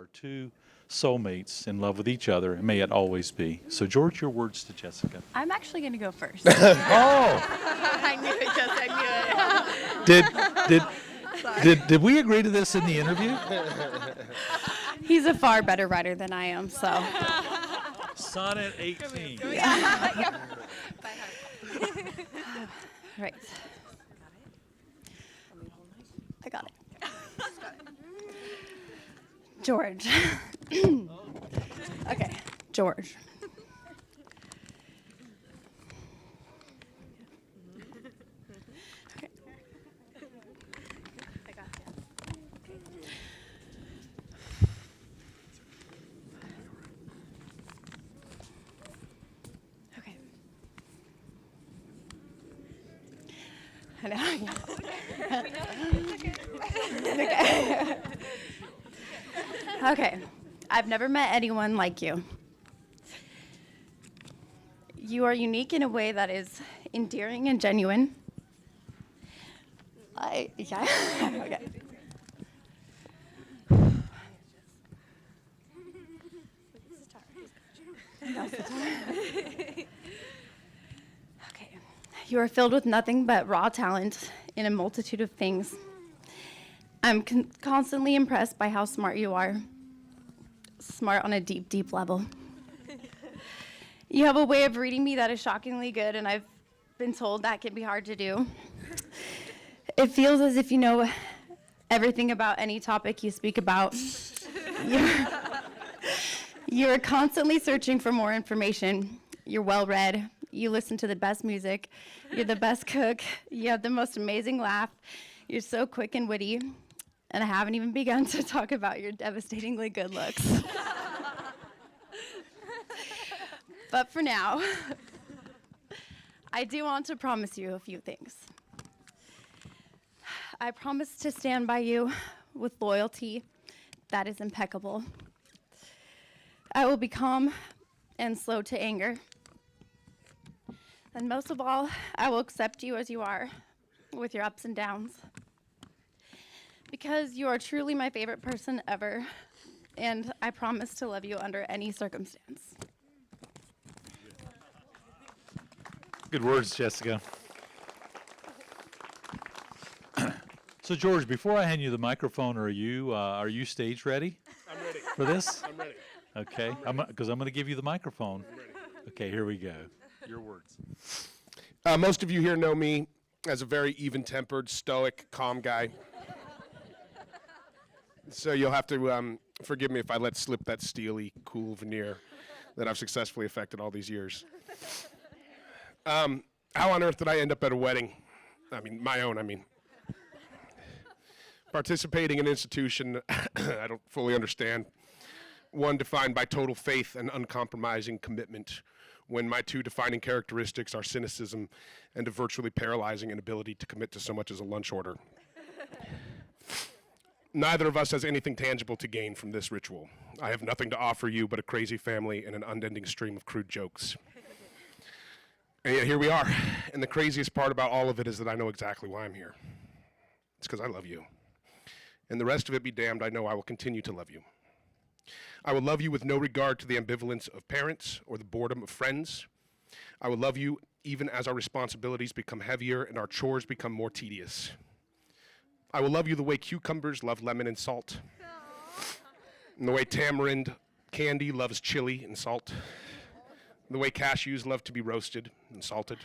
are two soulmates in love with each other, and may it always be. So, George, your words to Jessica. I'm actually going to go first. Oh, I knew it, Jess. I knew it. did we agree to this in the interview? He's a far better writer than I am, so. Sonnet 18. Right. I got it. George. Okay, George. Okay. I got it. Okay. I know. Okay. Okay. I've never met anyone like you. You are unique in a way that is endearing and genuine. Yeah. Okay. Okay. You are filled with nothing but raw talent in a multitude of things. I'm constantly impressed by how smart you are. Smart on a deep, deep level. You have a way of reading me that is shockingly good, and I've been told that can be hard to do. It feels as if you know everything about any topic you speak about. You're constantly searching for more information. You're well-read. You listen to the best music. You're the best cook. You have the most amazing laugh. You're so quick and witty. And I haven't even begun to talk about your devastatingly good looks. But for now, I do want to promise you a few things. I promise to stand by you with loyalty that is impeccable. I will be calm and slow to anger. And most of all, I will accept you as you are, with your ups and downs. Because you are truly my favorite person ever, and I promise to love you under any circumstance. Good words, Jessica. So, George, before I hand you the microphone, are you stage ready? I'm ready. For this? I'm ready. Okay, because I'm going to give you the microphone. Okay, here we go. Your words. Most of you here know me as a very even-tempered, stoic, calm guy. So you'll have to forgive me if I let slip that steely, cool veneer that I've successfully affected all these years. How on earth did I end up at a wedding? My own. Participating in an institution I don't fully understand. One defined by total faith and uncompromising commitment, when my two defining characteristics are cynicism and a virtually paralyzing inability to commit to so much as a lunch order. Neither of us has anything tangible to gain from this ritual. I have nothing to offer you but a crazy family and an unending stream of crude jokes. And yet here we are. And the craziest part about all of it is that I know exactly why I'm here. It's because I love you. And the rest of it be damned, I know I will continue to love you. I will love you with no regard to the ambivalence of parents or the boredom of friends. I will love you even as our responsibilities become heavier and our chores become more tedious. I will love you the way cucumbers love lemon and salt, and the way tamarind candy loves chili and salt, and the way cashews love to be roasted and salted.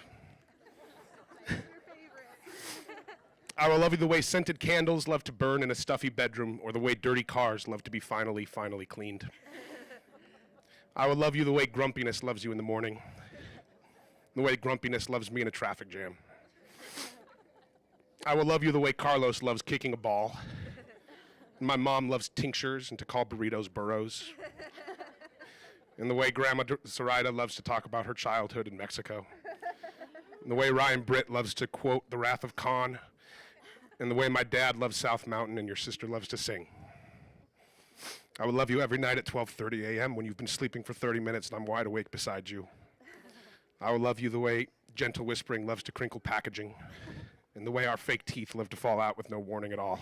I will love you the way scented candles love to burn in a stuffy bedroom, or the way dirty cars love to be finally cleaned. I will love you the way grumpiness loves you in the morning, the way grumpiness loves me in a traffic jam. I will love you the way Carlos loves kicking a ball, and my mom loves tinctures and to call burritos burros, and the way Grandma Zoraida loves to talk about her childhood in Mexico, and the way Ryan Britt loves to quote The Wrath of Khan, and the way my dad loves South Mountain and your sister loves to sing. I will love you every night at 12:30 a.m. when you've been sleeping for 30 minutes and I'm wide awake beside you. I will love you the way gentle whispering loves to crinkle packaging, and the way our fake teeth love to fall out with no warning at all.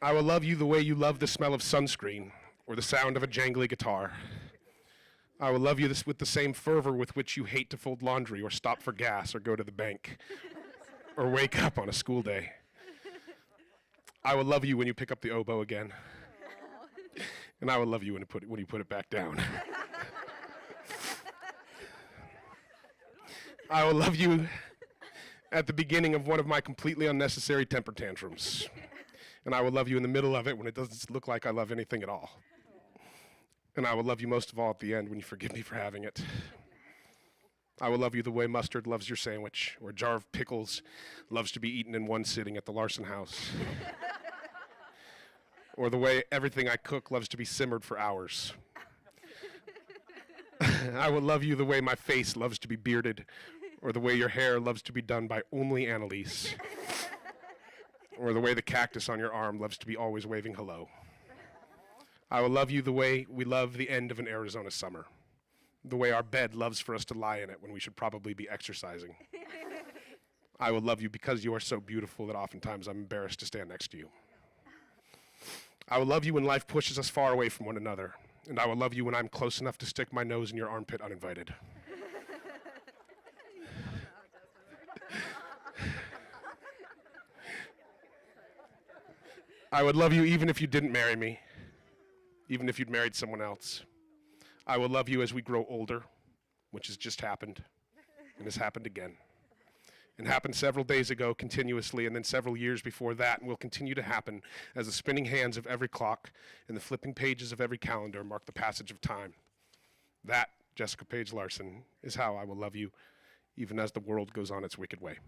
I will love you the way you love the smell of sunscreen or the sound of a jangly guitar. I will love you with the same fervor with which you hate to fold laundry or stop for gas or go to the bank or wake up on a school day. I will love you when you pick up the oboe again. And I will love you when you put it back down. I will love you at the beginning of one of my completely unnecessary temper tantrums. And I will love you in the middle of it when it doesn't look like I love anything at all. And I will love you most of all at the end when you forgive me for having it. I will love you the way mustard loves your sandwich, or a jar of pickles loves to be eaten in one sitting at the Larson house. Or the way everything I cook loves to be simmered for hours. I will love you the way my face loves to be bearded, or the way your hair loves to be done by only Annalise. Or the way the cactus on your arm loves to be always waving hello. I will love you the way we love the end of an Arizona summer. The way our bed loves for us to lie in it when we should probably be exercising. I will love you because you are so beautiful that oftentimes I'm embarrassed to stand next to you. I will love you when life pushes us far away from one another. And I will love you when I'm close enough to stick my nose in your armpit uninvited. I would love you even if you didn't marry me, even if you'd married someone else. I will love you as we grow older, which has just happened, and has happened again. And happened several days ago continuously, and then several years before that, and will continue to happen as the spinning hands of every clock and the flipping pages of every calendar mark the passage of time. That, Jessica Paige Larson, is how I will love you, even as the world goes on its wicked way.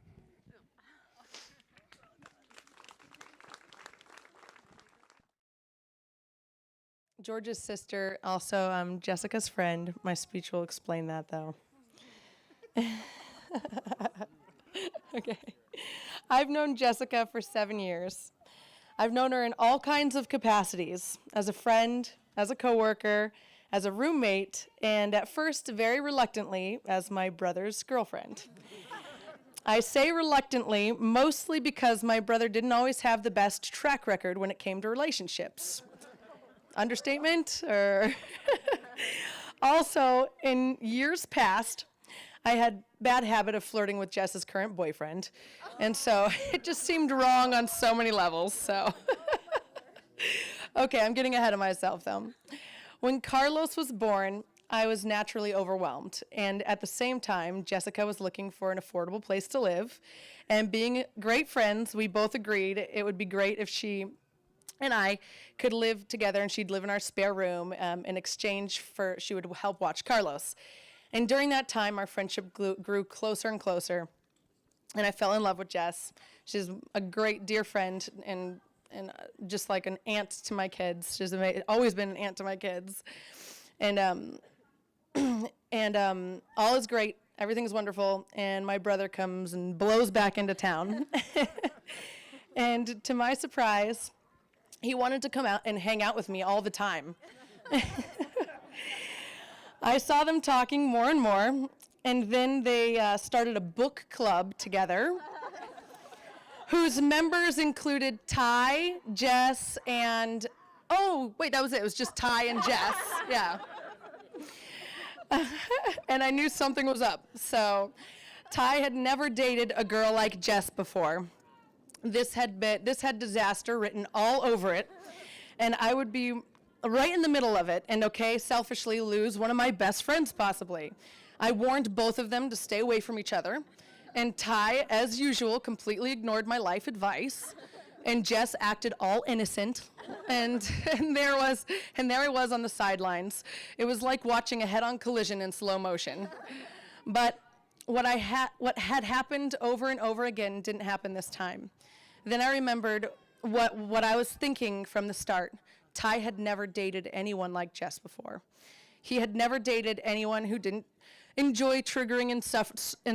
George's sister, also Jessica's friend. My speech will explain that, though. Okay. I've known Jessica for 7 years. I've known her in all kinds of capacities, as a friend, as a coworker, as a roommate, and at first, very reluctantly, as my brother's girlfriend. I say reluctantly, mostly because my brother didn't always have the best track record when it came to relationships. Understatement? Or also, in years past, I had bad habit of flirting with Jess's current boyfriend, and so it just seemed wrong on so many levels, so. Okay, I'm getting ahead of myself, though. When Carlos was born, I was naturally overwhelmed, and at the same time, Jessica was looking for an affordable place to live, and being great friends, we both agreed it would be great if she and I could live together, and she'd live in our spare room in exchange for, she would help watch Carlos. And during that time, our friendship grew closer and closer, and I fell in love with Jess. She's a great, dear friend, and just like an aunt to my kids. She's always been an aunt to my kids. And all is great. Everything's wonderful, and my brother comes and blows back into town. And to my surprise, he wanted to come out and hang out with me all the time. I saw them talking more and more, and then they started a book club together, whose members included Ty, Jess, and, oh, wait, that was it. It was just Ty and Jess, yeah. And I knew something was up. So Ty had never dated a girl like Jess before. This had disaster written all over it, and I would be right in the middle of it, and selfishly lose one of my best friends possibly. I warned both of them to stay away from each other, and Ty, as usual, completely ignored my life advice, and Jess acted all innocent, and there I was on the sidelines. It was like watching a head-on collision in slow motion. But what had happened over and over again didn't happen this time. Then I remembered what I was thinking from the start. Ty had never dated anyone like Jess before. He had never dated anyone who didn't enjoy triggering and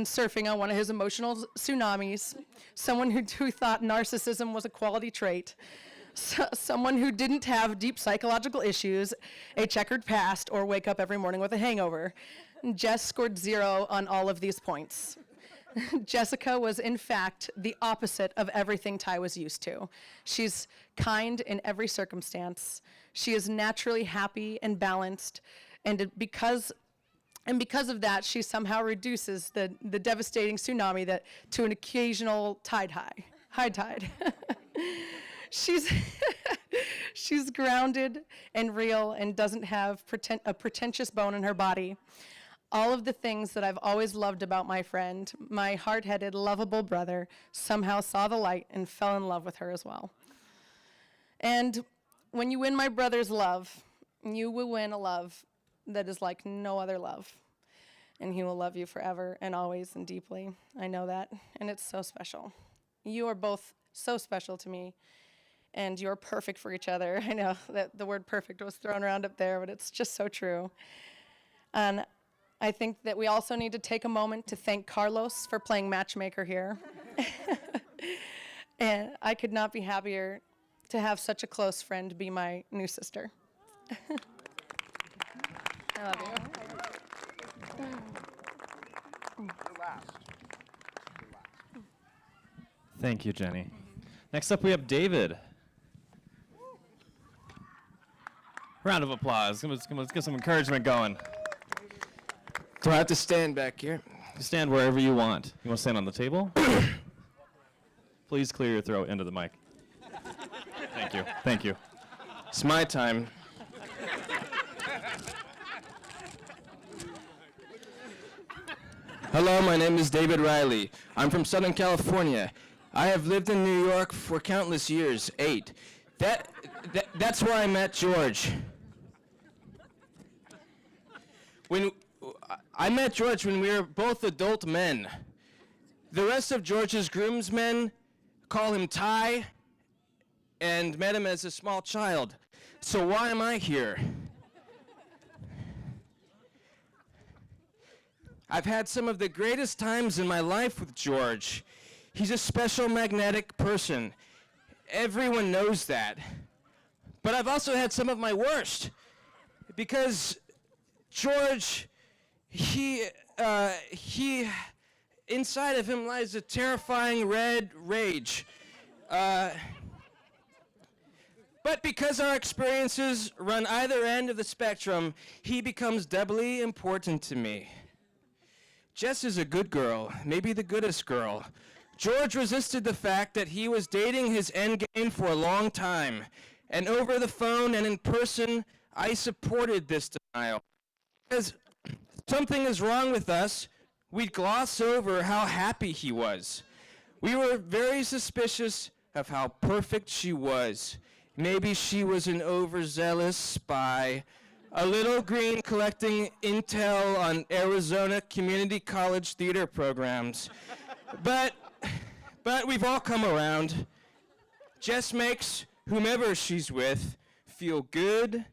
surfing on one of his emotional tsunamis, someone who thought narcissism was a quality trait, someone who didn't have deep psychological issues, a checkered past, or wake up every morning with a hangover. Jess scored 0 on all of these points. Jessica was, in fact, the opposite of everything Ty was used to. She's kind in every circumstance. She is naturally happy and balanced, and because of that, she somehow reduces the devastating tsunami that to an occasional high tide. She's she's grounded and real and doesn't have a pretentious bone in her body. All of the things that I've always loved about my friend, my hard-headed, lovable brother, somehow saw the light and fell in love with her as well. And when you win my brother's love, you will win a love that is like no other love. And he will love you forever and always and deeply. I know that, and it's so special. You are both so special to me, and you're perfect for each other. I know that the word perfect was thrown around up there, but it's just so true. And I think that we also need to take a moment to thank Carlos for playing matchmaker here. And I could not be happier to have such a close friend be my new sister. I love you. Thank you, Jenny. Next up, we have David. Round of applause. Let's get some encouragement going. Do I have to stand back here? You stand wherever you want. You want to stand on the table? Please clear your throat into the mic. Thank you. Thank you. It's my time. Hello, my name is David Riley. I'm from Southern California. I have lived in New York for countless years, 8. That's where I met George. I met George when we were both adult men. The rest of George's groomsmen call him Ty and met him as a small child. So why am I here? I've had some of the greatest times in my life with George. He's a special magnetic person. Everyone knows that. But I've also had some of my worst. Because George, he inside of him lies a terrifying red rage. But because our experiences run either end of the spectrum, he becomes doubly important to me. Jess is a good girl, maybe the goodest girl. George resisted the fact that he was dating his endgame for a long time. And over the phone and in person, I supported this denial. Because something is wrong with us, we'd gloss over how happy he was. We were very suspicious of how perfect she was. Maybe she was an overzealous spy, a little green collecting intel on Arizona Community College theater programs. But we've all come around. Jess makes whomever she's with feel good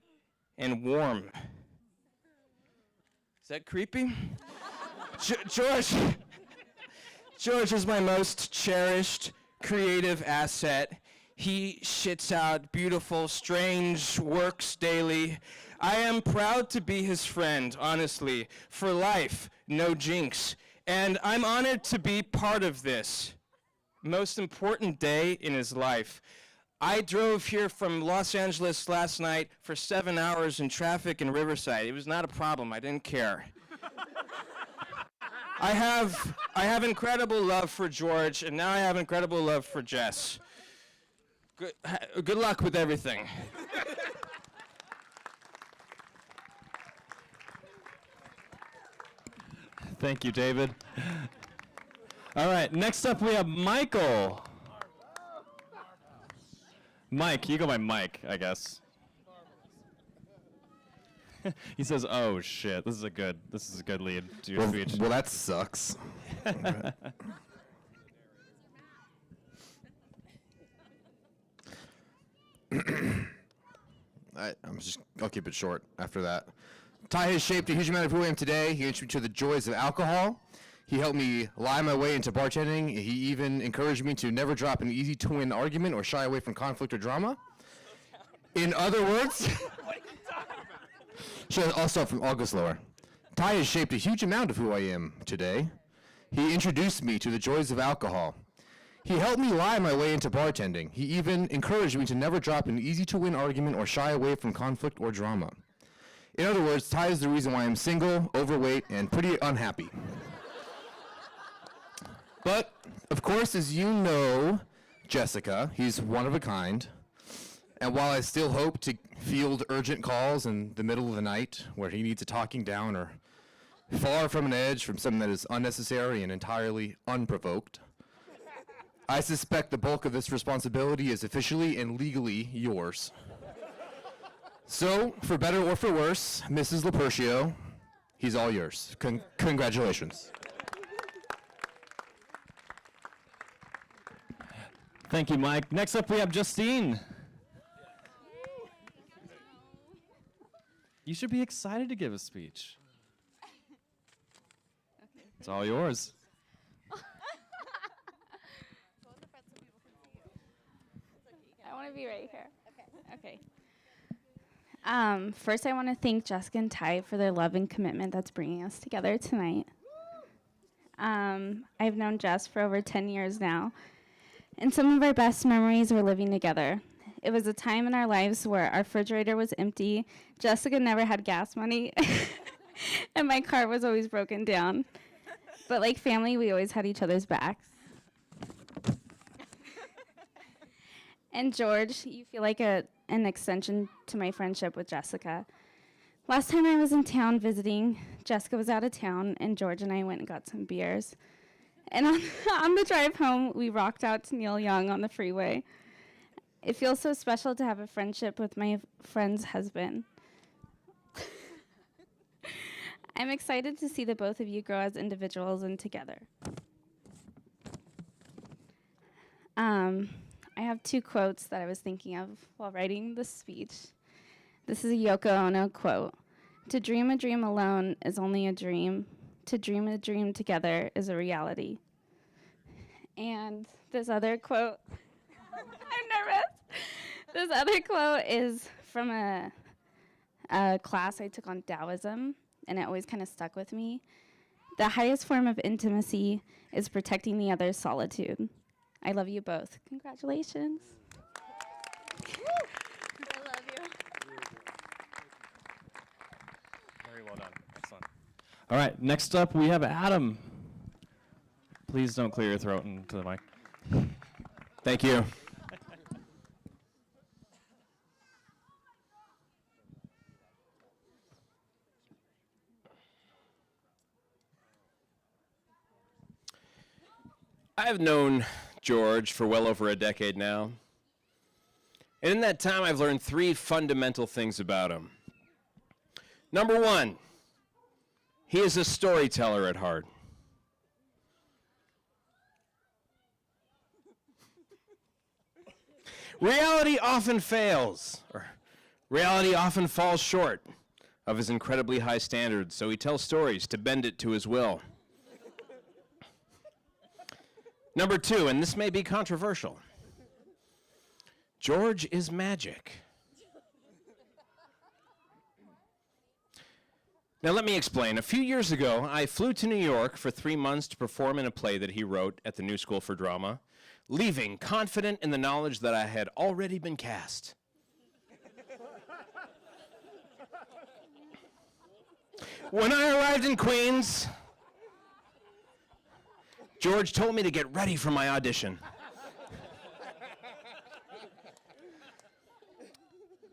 and warm. Is that creepy? George is my most cherished creative asset. He shits out beautiful, strange works daily. I am proud to be his friend, honestly, for life, no jinx. And I'm honored to be part of this most important day in his life. I drove here from Los Angeles last night for 7 hours in traffic in Riverside. It was not a problem. I didn't care. I have incredible love for George, and now I have incredible love for Jess. Good luck with everything. Thank you, David. All right, next up we have Michael. Mike, you go by Mike, I guess. He says, "Oh shit, this is a good lead to your speech." Well, that sucks. I'll keep it short after that. Ty has shaped a huge amount of who I am today. He introduced me to the joys of alcohol. He helped me lie my way into bartending. He even encouraged me to never drop an easy to win argument or shy away from conflict or drama. In other words, I'll start from August lower. Ty has shaped a huge amount of who I am today. He introduced me to the joys of alcohol. He helped me lie my way into bartending. He even encouraged me to never drop an easy-to-win argument or shy away from conflict or drama. In other words, Ty is the reason why I'm single, overweight, and pretty unhappy. But, of course, as you know, Jessica, he's one of a kind. And while I still hope to field urgent calls in the middle of the night where he needs a talking down or far from an edge from something that is unnecessary and entirely unprovoked, I suspect the bulk of this responsibility is officially and legally yours. So, for better or for worse, Mrs. Lapercio, he's all yours. Congratulations. Thank you, Mike. Next up, we have Justine. You should be excited to give a speech. It's all yours. I want to be right here. Okay. First, I want to thank Jessica and Ty for their love and commitment that's bringing us together tonight. I've known Jess for over 10 years now, and some of our best memories were living together. It was a time in our lives where our refrigerator was empty, Jessica never had gas money, and my car was always broken down. But like family, we always had each other's backs. And George, you feel like an extension to my friendship with Jessica. Last time I was in town visiting, Jessica was out of town, and George and I went and got some beers. And on the drive home, we rocked out to Neil Young on the freeway. It feels so special to have a friendship with my friend's husband. I'm excited to see the both of you grow as individuals and together. I have two quotes that I was thinking of while writing this speech. This is a Yoko Ono quote. To dream a dream alone is only a dream. To dream a dream together is a reality. And this other quote, I'm nervous. This other quote is from a class I took on Taoism, and it always kind of stuck with me. The highest form of intimacy is protecting the other's solitude. I love you both. Congratulations. I love you. Very well done. Excellent. All right, next up we have Adam. Please don't clear your throat into the mic. Thank you. I've known George for well over a decade now. And in that time, I've learned three fundamental things about him. Number one, he is a storyteller at heart. Reality often fails, or reality often falls short of his incredibly high standards, so he tells stories to bend it to his will. Number two, and this may be controversial, George is magic. Now let me explain. A few years ago, I flew to New York for 3 months to perform in a play that he wrote at the New School for Drama, leaving confident in the knowledge that I had already been cast. When I arrived in Queens, George told me to get ready for my audition.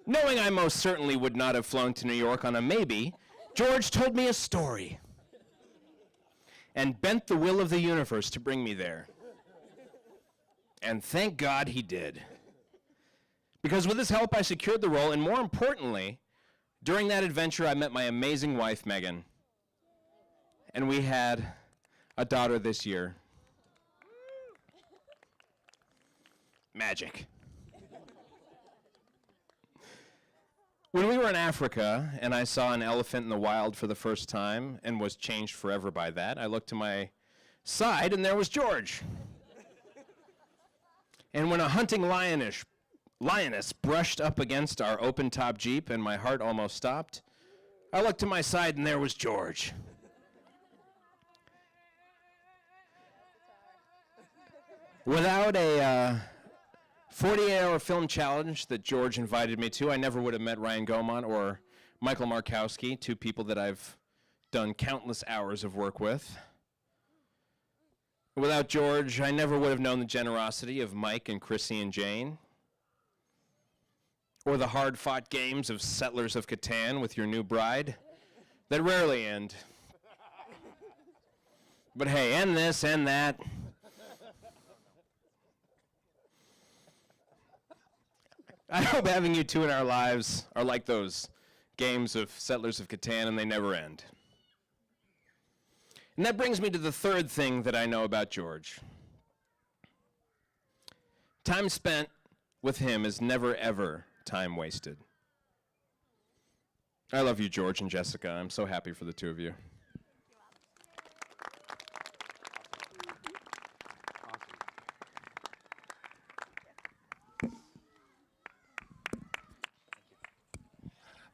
Knowing I most certainly would not have flown to New York on a maybe, George told me a story and bent the will of the universe to bring me there. And thank God he did. Because with his help, I secured the role, and more importantly, during that adventure, I met my amazing wife, Megan. And we had a daughter this year. Magic. When we were in Africa and I saw an elephant in the wild for the first time and was changed forever by that, I looked to my side and there was George. And when a hunting lioness brushed up against our open-top Jeep and my heart almost stopped, I looked to my side and there was George. Without a 48-hour film challenge that George invited me to, I never would have met Ryan Gaumont or Michael Markowski, two people that I've done countless hours of work with. Without George, I never would have known the generosity of Mike and Chrissy and Jane, or the hard-fought games of Settlers of Catan with your new bride that rarely end. But hey, and this and that. I hope having you two in our lives are like those games of Settlers of Catan and they never end. And that brings me to the third thing that I know about George. Time spent with him is never, ever time wasted. I love you, George and Jessica. I'm so happy for the two of you.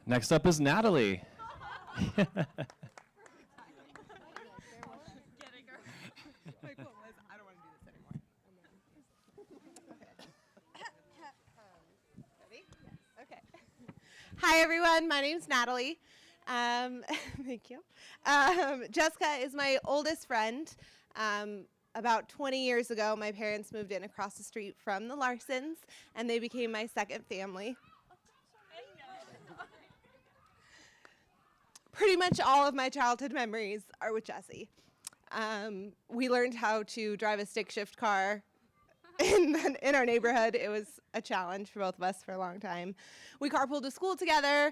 Next up is Natalie. Hi everyone, my name's Natalie. Thank you. Jessica is my oldest friend. About 20 years ago, my parents moved in across the street from the Larsons, and they became my second family. Pretty much all of my childhood memories are with Jessie. We learned how to drive a stick shift car in our neighborhood. It was a challenge for both of us for a long time. We carpooled to school together.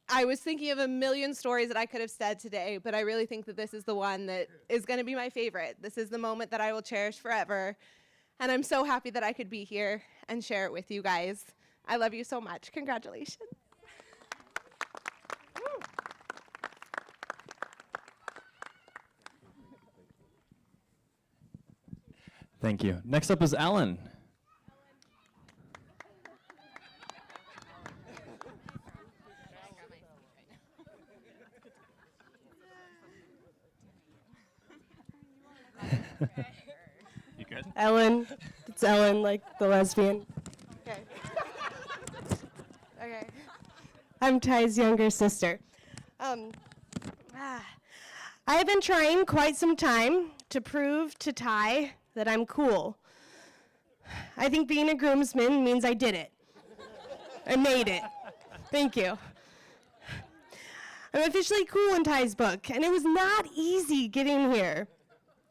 I was thinking of a million stories that I could have said today, but I really think that this is the one that is going to be my favorite. This is the moment that I will cherish forever. And I'm so happy that I could be here and share it with you guys. I love you so much. Congratulations. Thank you. Next up is Ellen. You good? Ellen. It's Ellen, like the lesbian. Okay. Okay. I'm Ty's younger sister. I have been trying quite some time to prove to Ty that I'm cool. I think being a groomsman means I did it. I made it. Thank you. I'm officially cool in Ty's book, and it was not easy getting here.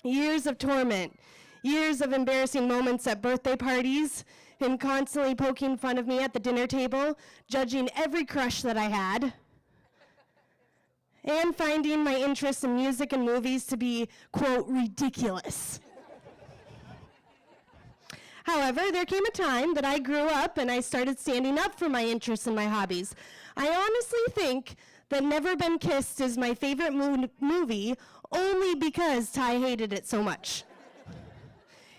Years of torment, years of embarrassing moments at birthday parties, him constantly poking fun of me at the dinner table, judging every crush that I had, and finding my interest in music and movies to be, quote, ridiculous. However, there came a time that I grew up and I started standing up for my interests and my hobbies. I honestly think that Never Been Kissed is my favorite movie only because Ty hated it so much.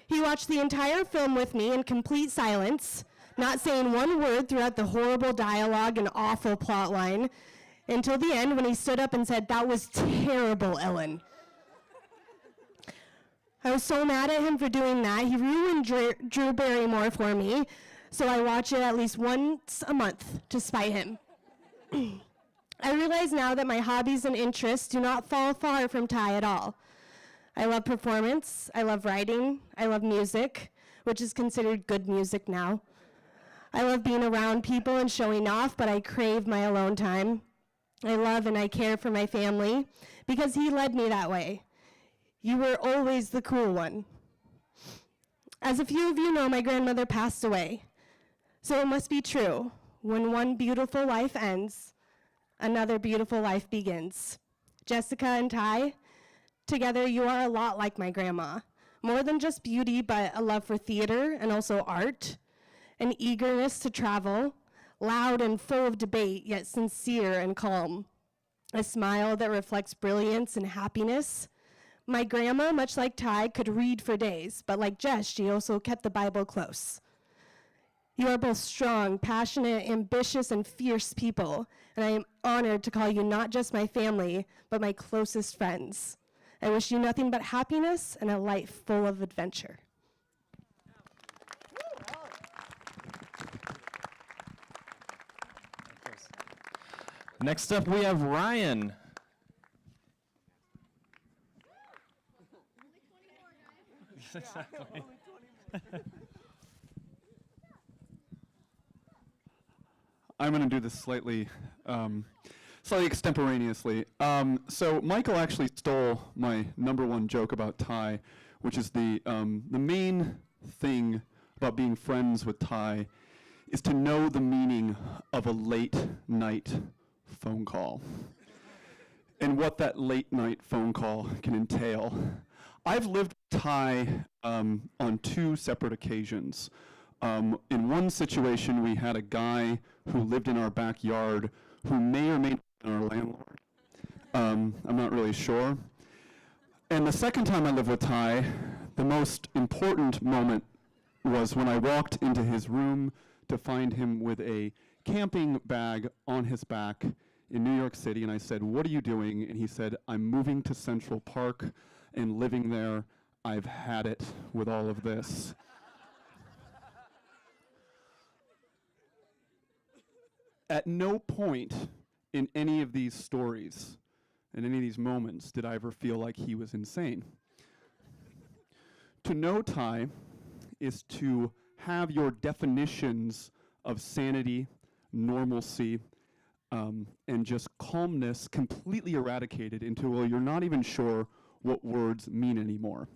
He watched the entire film with me in complete silence, not saying one word throughout the horrible dialogue and awful plot line, until the end when he stood up and said, "That was terrible, Ellen." I was so mad at him for doing that. He ruined Drew Barrymore for me, so I watch it at least once a month to spite him. I realize now that my hobbies and interests do not fall far from Ty at all. I love performance, I love writing, I love music, which is considered good music now. I love being around people and showing off, but I crave my alone time. I love and I care for my family because he led me that way. You were always the cool one. As a few of you know, my grandmother passed away. So it must be true. When one beautiful life ends, another beautiful life begins. Jessica and Ty, together you are a lot like my grandma. More than just beauty, but a love for theater and also art, an eagerness to travel, loud and full of debate, yet sincere and calm, a smile that reflects brilliance and happiness. My grandma, much like Ty, could read for days, but like Jess, she also kept the Bible close. You are both strong, passionate, ambitious, and fierce people, and I am honored to call you not just my family, but my closest friends. I wish you nothing but happiness and a life full of adventure. Next up, we have Ryan. Exactly. I'm going to do this slightly extemporaneously. So Michael actually stole my #1 joke about Ty, which is the main thing about being friends with Ty is to know the meaning of a late night phone call and what that late night phone call can entail. I've lived with Ty on 2 separate occasions. In one situation, we had a guy who lived in our backyard who may or may not be our landlord. I'm not really sure. And the second time I lived with Ty, the most important moment was when I walked into his room to find him with a camping bag on his back in New York City, and I said, "What are you doing?" And he said, "I'm moving to Central Park and living there. I've had it with all of this." At no point in any of these stories, in any of these moments, did I ever feel like he was insane. To know Ty is to have your definitions of sanity, normalcy, and just calmness completely eradicated until you're not even sure what words mean anymore.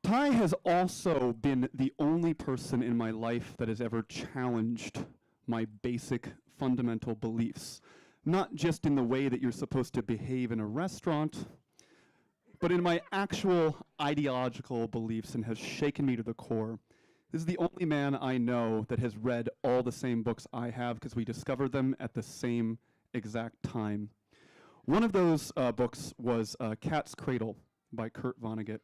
Ty has also been the only person in my life that has ever challenged my basic fundamental beliefs, not just in the way that you're supposed to behave in a restaurant, but in my actual ideological beliefs, and has shaken me to the core. This is the only man I know that has read all the same books I have, because we discovered them at the same exact time. One of those books was Cat's Cradle by Kurt Vonnegut.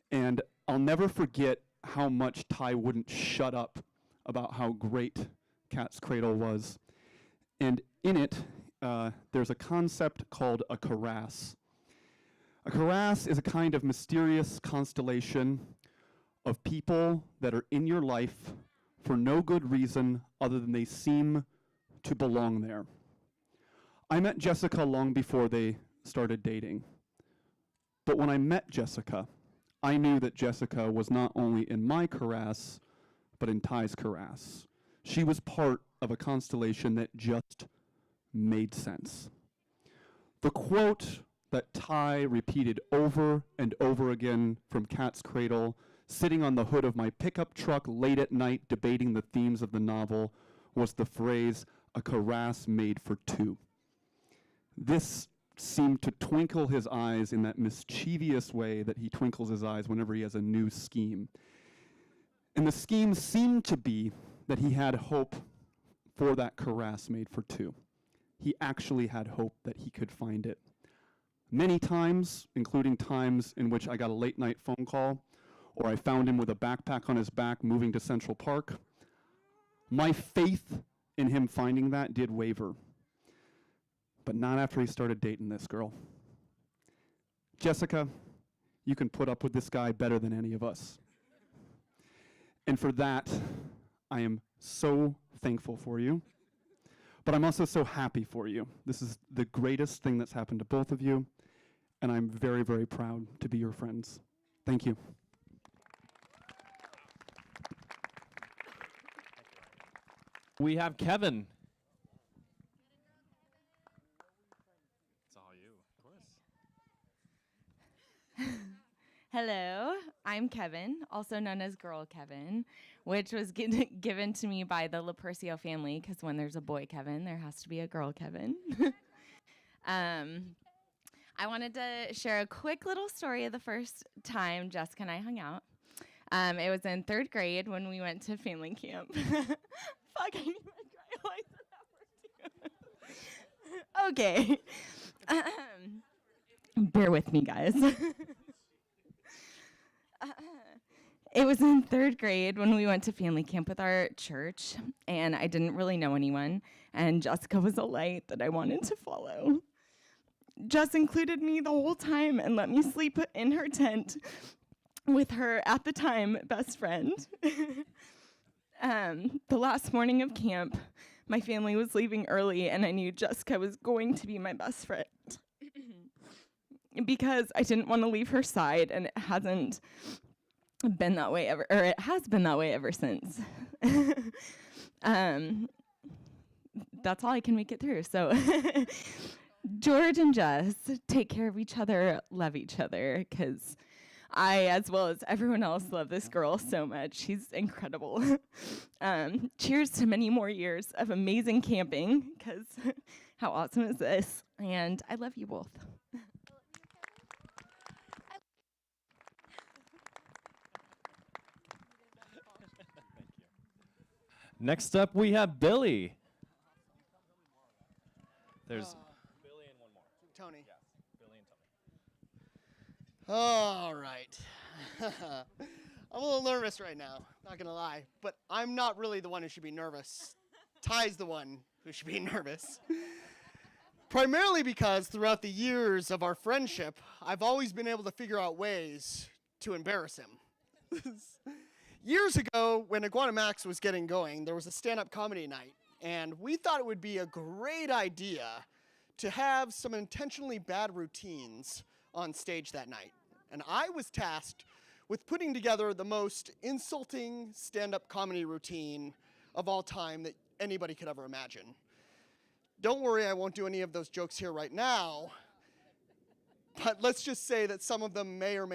And I'll never forget how much Ty wouldn't shut up about how great Cat's Cradle was. And in it, there's a concept called a karass. A karass is a kind of mysterious constellation of people that are in your life for no good reason other than they seem to belong there. I met Jessica long before they started dating. But when I met Jessica, I knew that Jessica was not only in my karass, but in Ty's karass. She was part of a constellation that just made sense. The quote that Ty repeated over and over again from Cat's Cradle, sitting on the hood of my pickup truck late at night debating the themes of the novel, was the phrase, "a karass made for two." This seemed to twinkle his eyes in that mischievous way that he twinkles his eyes whenever he has a new scheme. And the scheme seemed to be that he had hope for that karass made for two. He actually had hope that he could find it. Many times, including times in which I got a late night phone call, or I found him with a backpack on his back moving to Central Park, my faith in him finding that did waver. But not after he started dating this girl. Jessica, you can put up with this guy better than any of us. And for that, I am so thankful for you. But I'm also so happy for you. This is the greatest thing that's happened to both of you, and I'm very, very proud to be your friends. Thank you. We have Kevin. It's all you, of course. Hello, I'm Kevin, also known as Girl Kevin, which was given to me by the Lepercio family, because when there's a boy Kevin, there has to be a girl Kevin. I wanted to share a quick little story of the first time Jessica and I hung out. It was in 3rd grade when we went to family camp. Fuck, I need my dry Okay. Bear with me, guys. It was in 3rd grade when we went to family camp with our church, and I didn't really know anyone, and Jessica was a light that I wanted to follow. Jess included me the whole time and let me sleep in her tent with her, at the time, best friend. The last morning of camp, My family was leaving early, and I knew Jessica was going to be my best friend. Because I didn't want to leave her side, and it hasn't been that way ever, or it has been that way ever since. That's all I can make it through. So George and Jess, take care of each other, love each other, because I, as well as everyone else, love this girl so much. She's incredible. Cheers to many more years of amazing camping, because how awesome is this? And I love you both. Next up, we have Billy. There's Billy and one more. Tony. Yes, Billy and Tony. All right. I'm a little nervous right now, not gonna lie, but I'm not really the one who should be nervous. Ty's the one who should be nervous. Primarily because throughout the years of our friendship, I've always been able to figure out ways to embarrass him. Years ago, when Iguana Max was getting going, there was a stand-up comedy night, and we thought it would be a great idea to have some intentionally bad routines on stage that night. And I was tasked with putting together the most insulting stand-up comedy routine of all time that anybody could ever imagine. Don't worry, I won't do any of those jokes here right now, but let's just say that some of them may or may